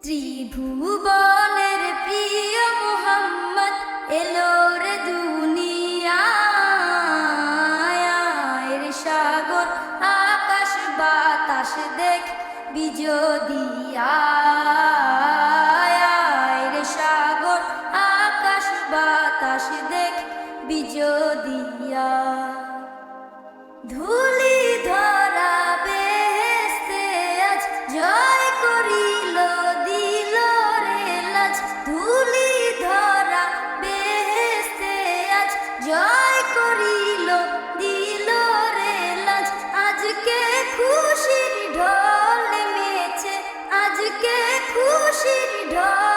ত্রিভুবনের প্রিয় মুহাম্মদ এলো রে দুনিয়ায় রে সাগর আকাশ বাতাস দেখ বিজদিয়া রে সাগর আকাশ বাতাস দেখ বিজদিয়া ধুলি ধরা বেহেশতে আজ জয় করিল দিল রে লাজ ধুলি ধরা বেহেশতে আজ জয় করিল দিল রে লাজ আজকে খুশির ঢল নেমেছে আজকে খুশির ঢল